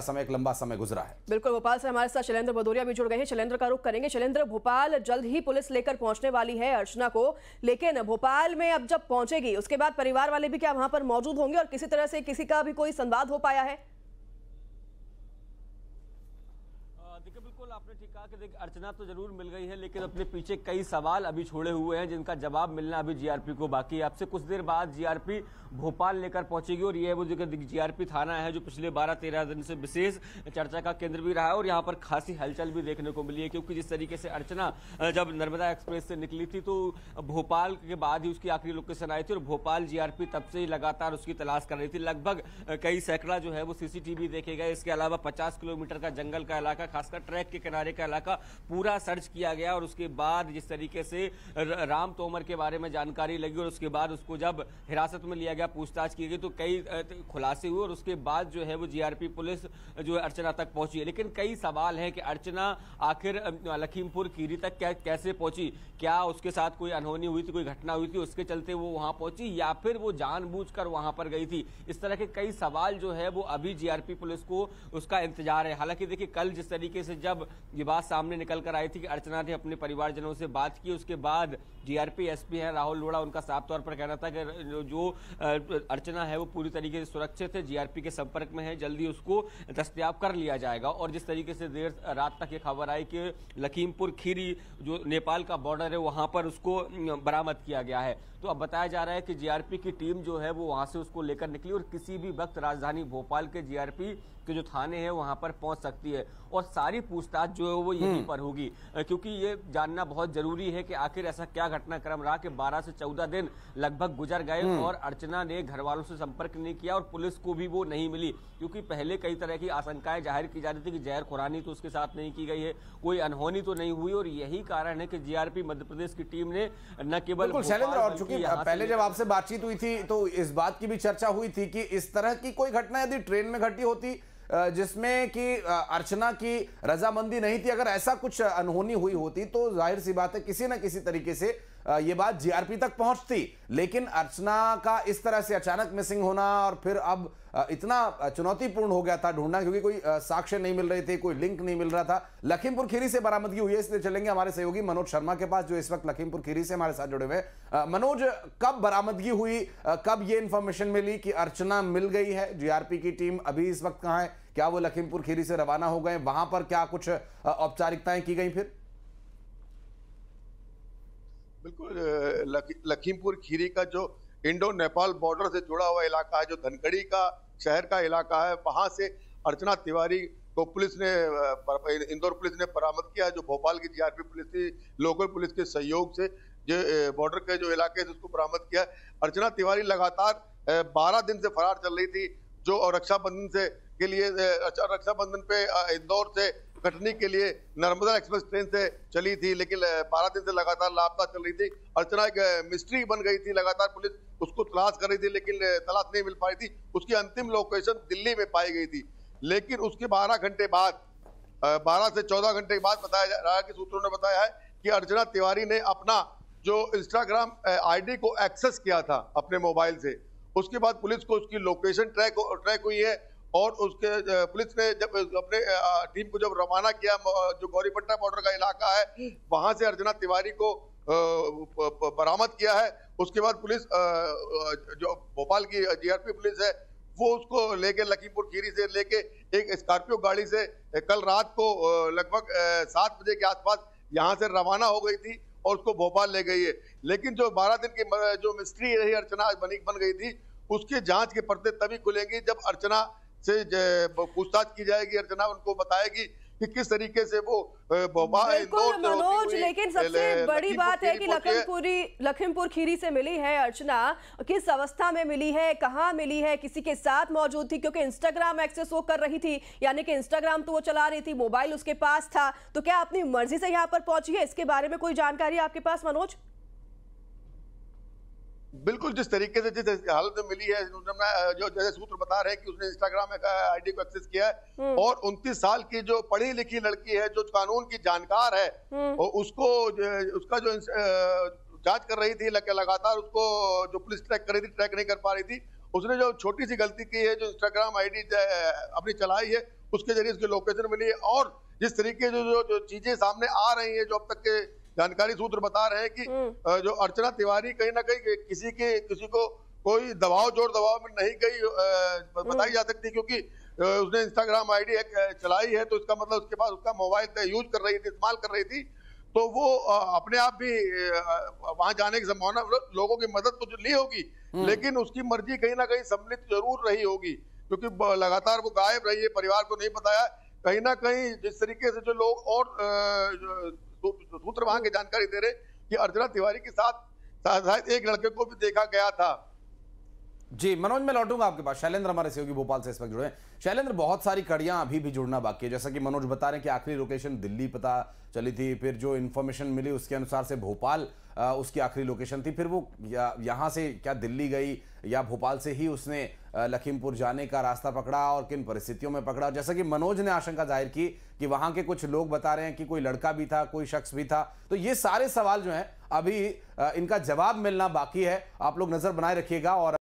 समय, एक लंबा समय गुजरा है। बिल्कुल, भोपाल से हमारे साथ शैलेंद्र भदौरिया भी जुड़ गए हैं। शैलेंद्र का रुख करेंगे। शैलेंद्र, भोपाल जल्द ही पुलिस लेकर पहुंचने वाली है अर्चना को, लेकिन भोपाल में अब जब पहुंचेगी उसके बाद परिवार वाले भी क्या वहां पर मौजूद होंगे और किसी तरह से किसी का भी कोई संवाद हो पाया है? देखिए, बिल्कुल आपने ठीक कहा कि देखिए अर्चना तो जरूर मिल गई है, लेकिन अपने पीछे कई सवाल अभी छोड़े हुए हैं जिनका जवाब मिलना अभी जीआरपी को बाकी है। आपसे कुछ देर बाद जीआरपी भोपाल लेकर पहुंचेगी और ये वो जो जीआरपी थाना है जो पिछले 12-13 दिन से विशेष चर्चा का केंद्र भी रहा है और यहाँ पर खासी हलचल भी देखने को मिली है, क्योंकि जिस तरीके से अर्चना जब नर्मदा एक्सप्रेस से निकली थी तो भोपाल के बाद ही उसकी आखिरी लोकेशन आई थी और भोपाल जीआरपी तब से ही लगातार उसकी तलाश कर रही थी। लगभग कई सैकड़ा जो है वो सीसीटीवी देखे गए, इसके अलावा 50 किलोमीटर का जंगल का इलाका, खासकर ट्रैक के किनारे का इलाका पूरा सर्च किया गया और उसके बाद जिस तरीके से राम तोमर के बारे में जानकारी लगी और उसके बाद उसको जब हिरासत में लिया गया, पूछताछ की गई तो कई खुलासे हुए और उसके बाद जो है वो जीआरपी पुलिस जो है अर्चना तक पहुंची है। लेकिन कई सवाल हैं कि अर्चना आखिर लखीमपुर खीरी तक कैसे पहुंची, क्या उसके साथ कोई अनहोनी हुई थी, कोई घटना हुई थी उसके चलते वो वहां पहुंची या फिर वो जानबूझकर वहां पर गई थी। इस तरह के कई सवाल जो है वो अभी जीआरपी पुलिस को उसका इंतजार है। हालांकि देखिए कल जिस तरीके से जब ये बात सामने निकल कर आई थी कि अर्चना ने अपने परिवारजनों से बात की, उसके बाद जीआरपी एसपी है राहुल लोढ़ा, उनका साफ तौर पर कहना था कि जो अर्चना है वो पूरी तरीके से सुरक्षित है, जीआरपी के संपर्क में है, जल्दी उसको दस्तयाब कर लिया जाएगा। और जिस तरीके से देर रात तक ये खबर आई कि लखीमपुर खीरी जो नेपाल का बॉर्डर है वहां पर उसको बरामद किया गया है, तो अब बताया जा रहा है कि जीआरपी की टीम जो है वो वहां से उसको लेकर निकली और किसी भी वक्त राजधानी भोपाल के जीआरपी के जो थाने हैं वहां पर पहुंच सकती है और सारी पूछताछ जो है वो यहीं पर होगी, क्योंकि ये जानना बहुत जरूरी है कि आखिर ऐसा क्या घटनाक्रम रहा कि 12 से 14 दिन लगभग गुजर गए और अर्चना ने घर वालों से संपर्क नहीं किया और पुलिस को भी वो नहीं मिली, क्योंकि पहले कई तरह की आशंकाएं जाहिर की जा रही थी कि जहर खुरानी तो उसके साथ नहीं की गई है, कोई अनहोनी तो नहीं हुई और यही कारण है कि जीआरपी मध्य प्रदेश की टीम ने न केवल शैलेंद्र, और चूंकि पहले जब आपसे बातचीत हुई थी तो इस बात की भी चर्चा हुई थी कि इस तरह की कोई घटना यदि ट्रेन में घटी होती जिसमें कि अर्चना की रजामंदी नहीं थी, अगर ऐसा कुछ अनहोनी हुई होती तो जाहिर सी बात है किसी न किसी तरीके से ये बात जीआरपी तक पहुंचती। लेकिन अर्चना का इस तरह से अचानक मिसिंग होना और फिर अब इतना चुनौतीपूर्ण हो गया था ढूंढना, क्योंकि कोई साक्ष्य नहीं मिल रहे थे, कोई लिंक नहीं मिल रहा था। लखीमपुर खीरी से बरामदगी हुई है, इसलिए चलेंगे हमारे सहयोगी मनोज शर्मा के पास जो इस वक्त लखीमपुर खीरी से हमारे साथ जुड़े हुए। मनोज, कब बरामदगी हुई, कब ये इंफॉर्मेशन मिली कि अर्चना मिल गई है? जीआरपी की टीम अभी इस वक्त कहां है? क्या वो लखीमपुर खीरी से रवाना हो गए? वहां पर क्या कुछ औपचारिकताएं की गई? फिर बिल्कुल, लखीमपुर खीरी का जो इंडो नेपाल बॉर्डर से जुड़ा हुआ इलाका है, जो धनखड़ी का शहर का इलाका है, वहां से अर्चना तिवारी को पुलिस ने, इंदौर पुलिस ने बरामद किया है, जो भोपाल की जीआरपी पुलिस थी लोकल पुलिस के सहयोग से जो बॉर्डर के जो इलाके से उसको बरामद किया। अर्चना तिवारी लगातार 12 दिन से फरार चल रही थी, जो रक्षाबंधन से के लिए रक्षाबंधन पे इंदौर से कटनी के लिए नर्मदा एक्सप्रेस ट्रेन से चली थी, लेकिन 12 दिन से लगातार लापता चल रही थी। अर्चना एक मिस्ट्री बन गई थी, लगातार पुलिस उसको तलाश कर रही थी लेकिन तलाश नहीं मिल पाई थी। उसकी अंतिम लोकेशन दिल्ली में पाई गई थी, लेकिन उसके 12 घंटे बाद 12 से 14 घंटे के बाद बताया जा रहा है कि सूत्रों ने बताया है कि अर्चना तिवारी ने अपना जो इंस्टाग्राम आईडी को एक्सेस किया था अपने मोबाइल से, उसके बाद पुलिस को उसकी लोकेशन ट्रैक हुई है और उसके पुलिस ने जब अपने टीम को जब रवाना किया, जो गौरीपट्टा बॉर्डर का इलाका है वहां से अर्चना तिवारी को बरामद किया है। उसके बाद पुलिस जो भोपाल की जीआरपी पुलिस है वो उसको लेके लखीमपुर खीरी से लेके एक स्कॉर्पियो गाड़ी से कल रात को लगभग 7 बजे के आसपास यहाँ से रवाना हो गई थी और उसको भोपाल ले गई है। लेकिन जो 12 दिन की जो मिस्ट्री रही अर्चना बन गई थी, उसके जांच के पर्दे तभी खुलेंगे जब अर्चना से पूछताछ की जाएगी। अर्चना उनको बताएगी कि किस तरीके से वो भोपाल इंदौर से मनोज, लेकिन सबसे बड़ी बात है कि लखीमपुर खीरी से मिली है अर्चना, किस अवस्था में मिली है, कहां मिली है, किसी के साथ मौजूद थी? क्योंकि इंस्टाग्राम एक्सेस वो कर रही थी, यानी कि इंस्टाग्राम तो वो चला रही थी, मोबाइल उसके पास था, तो क्या अपनी मर्जी से यहां पर पहुंची है? इसके बारे में कोई जानकारी आपके पास मनोज? बिल्कुल, जिस तरीके से जिस हालत में मिली है, जो जैसे सूत्र बता रहे हैं कि उसने इंस्टाग्राम आईडी को एक्सेस किया है और 29 साल की जो पढ़ी लिखी लड़की है, जो कानून की जानकार है, और उसका जो जांच कर रही थी लगातार, उसको जो पुलिस ट्रैक कर रही थी, ट्रैक नहीं कर पा रही थी उसने जो छोटी सी गलती की है, जो इंस्टाग्राम आईडी अपनी चलाई है, उसके जरिए उसकी लोकेशन मिली है। और जिस तरीके जो चीजें सामने आ रही है, जो अब तक के जानकारी सूत्र बता रहे हैं कि जो अर्चना तिवारी कहीं ना कहीं किसी को कोई जोर दबाव में नहीं गई बताई जा सकती, क्योंकि उसने इंस्टाग्राम आईडी चलाई है, तो इसका मतलब उसके पास उसका मोबाइल यूज कर रही थी, इस्तेमाल कर रही थी, तो वो अपने आप भी वहां जाने की संभावना, लोगों की मदद तो ली होगी, लेकिन उसकी मर्जी कहीं ना कहीं सम्मिलित जरूर रही होगी, क्योंकि लगातार वो गायब रही है, परिवार को नहीं बताया। कहीं ना कहीं जिस तरीके से जो लोग और सूत्र वहां की जानकारी दे रहे कि अर्चना तिवारी के साथ एक लड़के को भी देखा गया था। जी मनोज, मैं लौटूंगा आपके पास। शैलेंद्र हमारे सहयोगी भोपाल से इस वक्त जुड़े हैं। शैलेंद्र, बहुत सारी कड़ियां अभी भी जुड़ना बाकी है, जैसा कि मनोज बता रहे हैं कि आखिरी लोकेशन दिल्ली पता चली थी, फिर जो इन्फॉर्मेशन मिली उसके अनुसार से भोपाल उसकी आखिरी लोकेशन थी, फिर वो यहाँ से क्या दिल्ली गई या भोपाल से ही उसने लखीमपुर जाने का रास्ता पकड़ा और किन परिस्थितियों में पकड़ा। जैसा कि मनोज ने आशंका जाहिर की कि वहां के कुछ लोग बता रहे हैं कि कोई लड़का भी था, कोई शख्स भी था, तो ये सारे सवाल जो हैं अभी इनका जवाब मिलना बाकी है। आप लोग नजर बनाए रखिएगा और